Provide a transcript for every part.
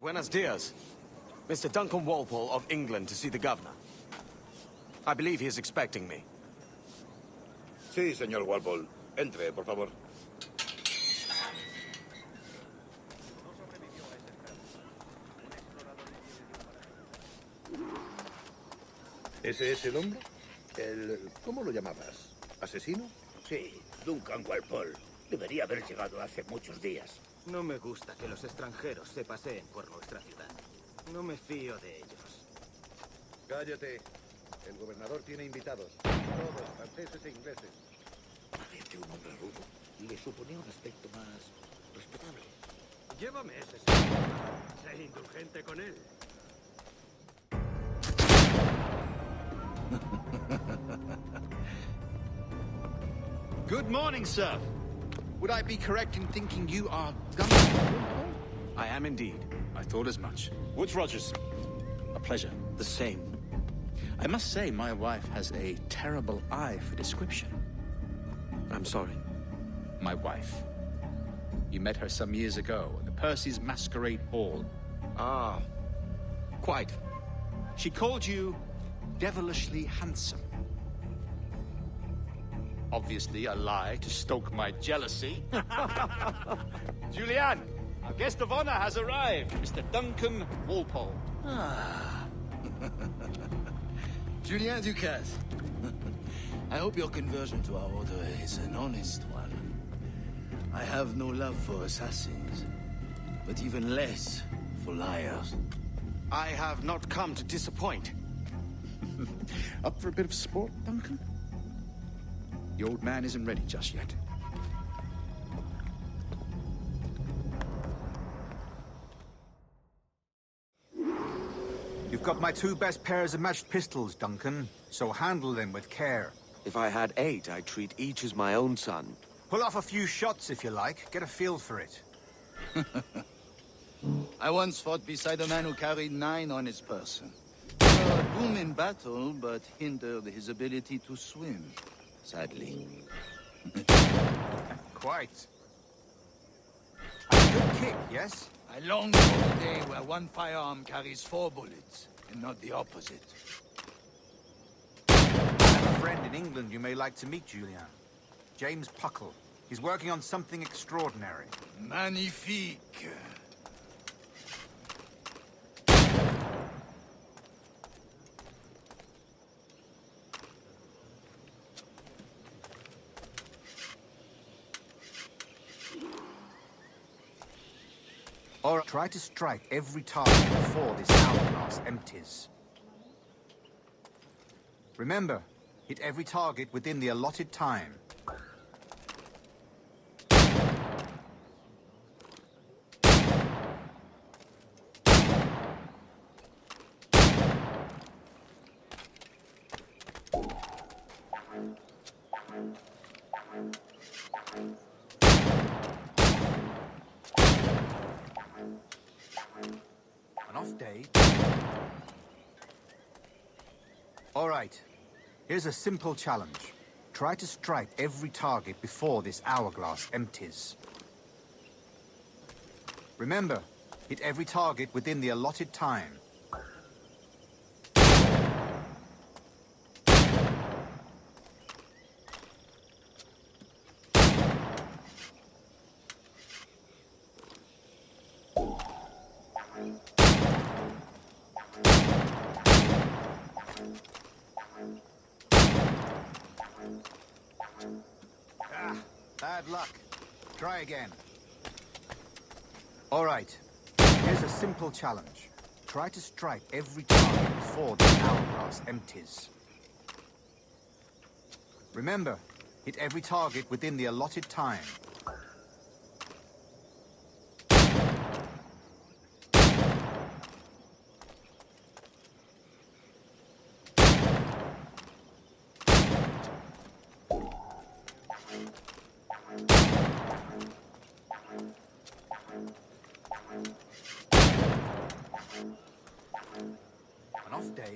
Buenos dias. Mr. Duncan Walpole of England to see the governor. I believe he is expecting me. Sí, señor Walpole. Entre, por favor. ¿Ese es el hombre? ¿Cómo lo llamabas? ¿Asesino? Sí, Duncan Walpole. Debería haber llegado hace muchos días. No me gusta que los extranjeros se paseen por nuestra ciudad. No me fío de ellos. Cállate. El gobernador tiene invitados. Todos, franceses e ingleses. Parece un hombre rudo. Le suponía un aspecto más respetable. Llévame ese señor. Sé indulgente con él. Good morning, sir. Would I be correct in thinking you are Duncan? I am indeed. I thought as much. Woods Rogers. A pleasure. The same. I must say, my wife has a terrible eye for description. I'm sorry. My wife. You met her some years ago at the Percy's Masquerade Ball. Ah, quite. She called you devilishly handsome. Obviously a lie to stoke my jealousy. Julianne, our guest of honor has arrived, Mr. Duncan Walpole. Ah. Julien Ducasse. I hope your conversion to our order is an honest one. I have no love for assassins, but even less for liars. I have not come to disappoint. Up for a bit of sport, Duncan? The old man isn't ready just yet. You've got my two best pairs of matched pistols, Duncan, so handle them with care. If I had 8, I'd treat each as my own son. Pull off a few shots if you like, get a feel for it. I once fought beside a man who carried 9 on his person. A boom in battle, but hindered his ability to swim, sadly. Quite. A good kick, yes? I long for the day where one firearm carries 4 bullets, and not the opposite. I have a friend in England you may like to meet, Julian. James Puckle. He's working on something extraordinary. Magnifique. Or try to strike every target before this hourglass empties. Remember, hit every target within the allotted time. An off day. All right. Here's a simple challenge. Try to strike every target before this hourglass empties. Remember, hit every target within the allotted time. Bad luck. Try again. All right. Here's a simple challenge. Try to strike every target before the hourglass empties. Remember, hit every target within the allotted time. An off day.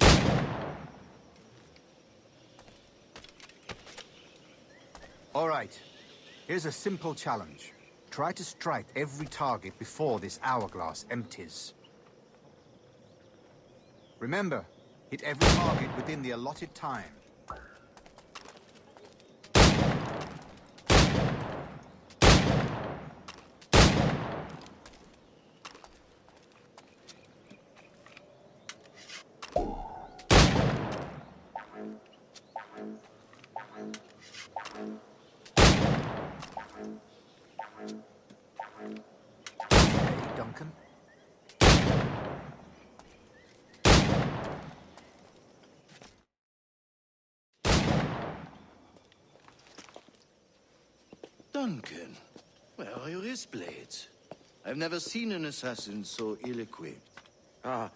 All right. Here's a simple challenge. Try to strike every target before this hourglass empties. Remember, hit every target within the allotted time. Hey, Duncan. Duncan, where are your wrist blades? I've never seen an assassin so ill-equipped. Ah,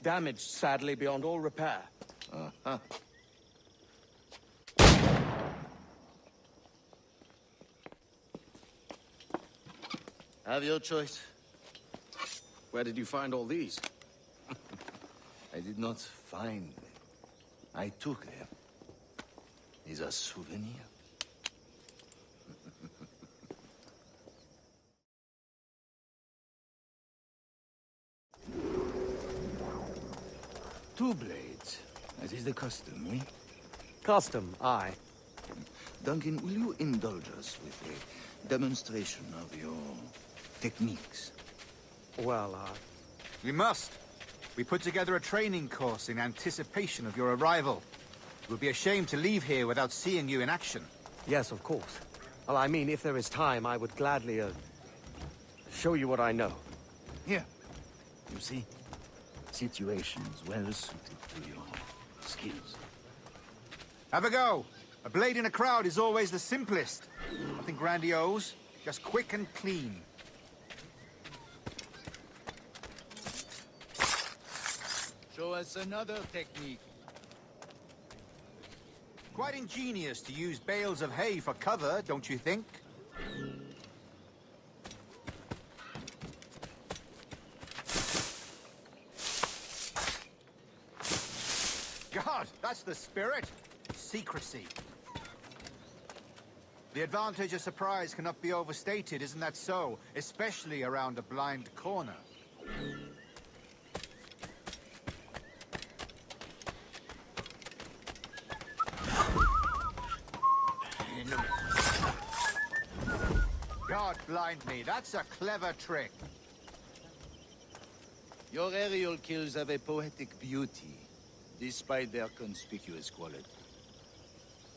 damaged sadly beyond all repair. Uh-huh. Have your choice. Where did you find all these? I did not find them. I took them. These are souvenirs. Two blades. That is the custom, eh? Custom, aye. Duncan, will you indulge us with a demonstration of your techniques? Well, We must. We put together a training course in anticipation of your arrival. It would be a shame to leave here without seeing you in action. yes, of course. Well, I mean, if there is time, I would gladly, show you what I know. Here. You see? Situations well suited to your skills. Have a go. A blade in a crowd is always the simplest. Nothing grandiose, just quick and clean. Show us another technique. Quite ingenious to use bales of hay for cover, don't you think? God, that's the spirit. Secrecy. The advantage of surprise cannot be overstated, isn't that so? Especially around a blind corner. God blind me, that's a clever trick. Your aerial kills have a poetic beauty, despite their conspicuous quality.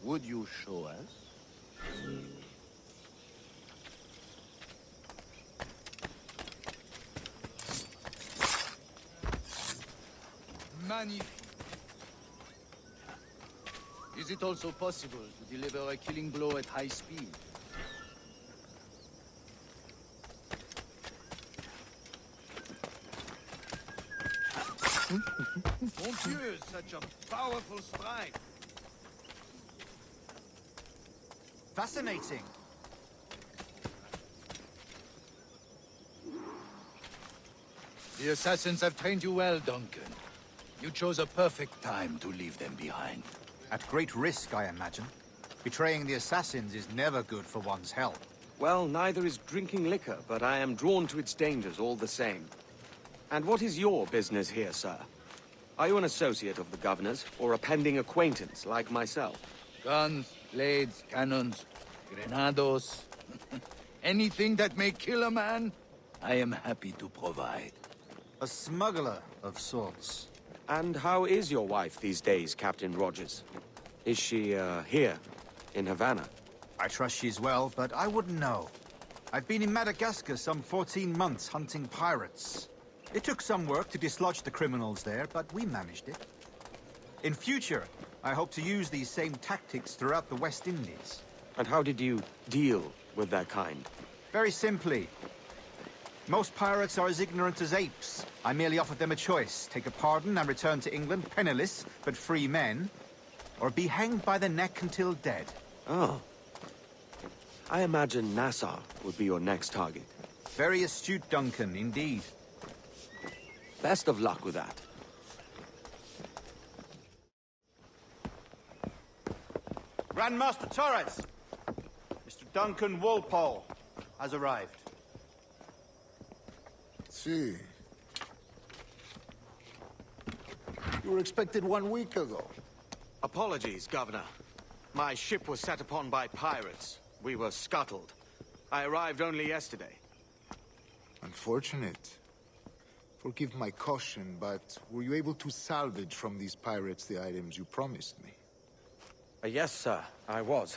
Would you show us? Magnifique. Is it also possible to deliver a killing blow at high speed? Mon Dieu, such a powerful strike! Fascinating. The assassins have trained you well, Duncan. You chose a perfect time to leave them behind. At great risk, I imagine. Betraying the assassins is never good for one's health. Well, neither is drinking liquor, but I am drawn to its dangers all the same. And what is your business here, sir? Are you an associate of the governor's, or a pending acquaintance like myself? Guns, blades, cannons, grenados. Anything that may kill a man, I am happy to provide. A smuggler of sorts. And how is your wife these days, Captain Rogers? Is she, here, in Havana? I trust she's well, but I wouldn't know. I've been in Madagascar some 14 months hunting pirates. It took some work to dislodge the criminals there, but we managed it. In future, I hope to use these same tactics throughout the West Indies. And how did you deal with that kind? Very simply. Most pirates are as ignorant as apes. I merely offered them a choice. Take a pardon and return to England penniless, but free men. Or be hanged by the neck until dead. Oh. I imagine Nassau would be your next target. Very astute, Duncan, indeed. Best of luck with that. Grandmaster Torres! Mr. Duncan Walpole has arrived. See. You were expected 1 week ago. Apologies, Governor. My ship was set upon by pirates. We were scuttled. I arrived only yesterday. Unfortunate. Forgive my caution, but were you able to salvage from these pirates the items you promised me? Yes, sir, I was.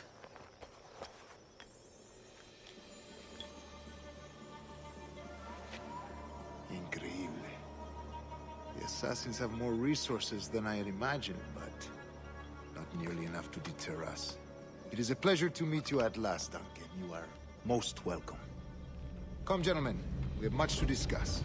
Increíble. The assassins have more resources than I had imagined, but not nearly enough to deter us. It is a pleasure to meet you at last, Duncan. You are most welcome. Come, gentlemen. We have much to discuss.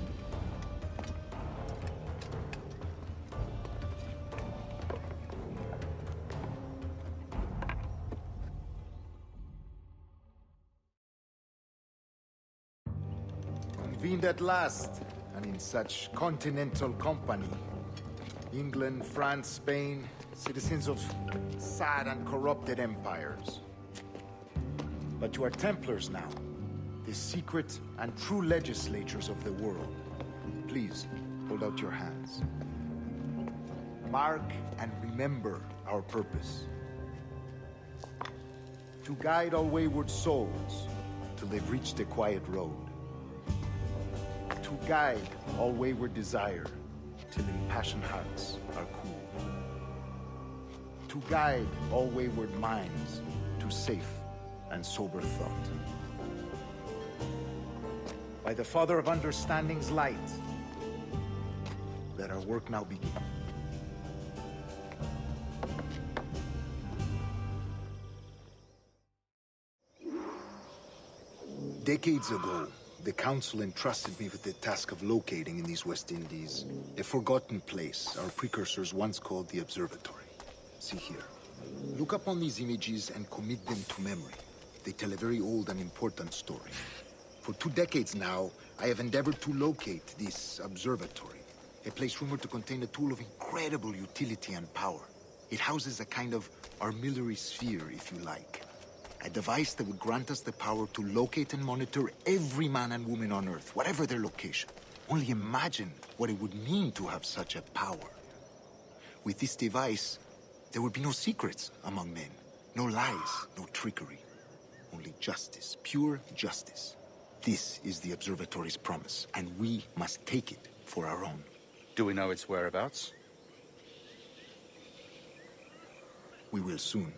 Convened at last, and in such continental company. England, France, Spain, citizens of sad and corrupted empires. But you are Templars now, the secret and true legislators of the world. Please, hold out your hands. Mark and remember our purpose. To guide all wayward souls till they've reached the quiet road. To guide all wayward desire till impassioned hearts are cool. To guide all wayward minds to safe and sober thought. By the Father of Understanding's light, let our work now begin. Decades ago, the Council entrusted me with the task of locating in these West Indies a forgotten place our precursors once called the Observatory. See here. Look upon these images and commit them to memory. They tell a very old and important story. For 2 decades now, I have endeavored to locate this observatory, a place rumored to contain a tool of incredible utility and power. It houses a kind of armillary sphere, if you like. A device that would grant us the power to locate and monitor every man and woman on Earth, whatever their location. Only imagine what it would mean to have such a power. With this device, there would be no secrets among men. No lies, no trickery. Only justice, pure justice. This is the Observatory's promise, and we must take it for our own. Do we know its whereabouts? We will soon.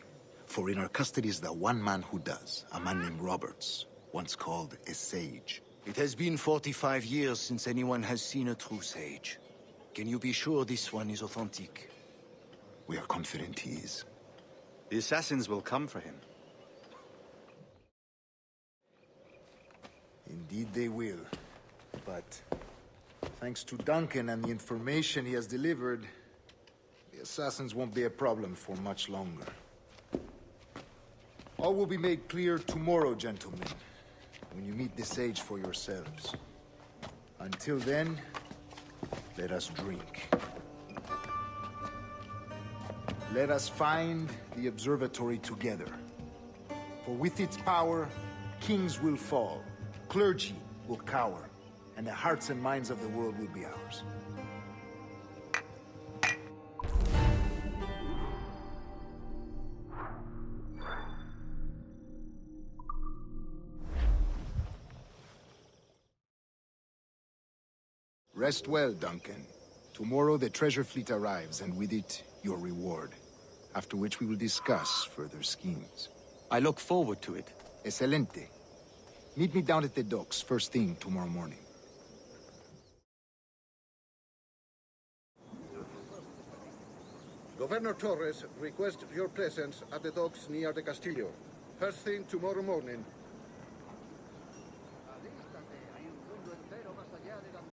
For in our custody is the one man who does, a man named Roberts, once called a sage. It has been 45 years since anyone has seen a true sage. Can you be sure this one is authentic? We are confident he is. The assassins will come for him. Indeed they will. But thanks to Duncan and the information he has delivered, the assassins won't be a problem for much longer. All will be made clear tomorrow, gentlemen, when you meet the sage for yourselves. Until then, let us drink. Let us find the observatory together. For with its power, kings will fall, clergy will cower, and the hearts and minds of the world will be ours. Rest well, Duncan. Tomorrow the treasure fleet arrives, and with it, your reward. After which we will discuss further schemes. I look forward to it. Excelente. Meet me down at the docks first thing tomorrow morning. Governor Torres requests your presence at the docks near the Castillo. First thing tomorrow morning.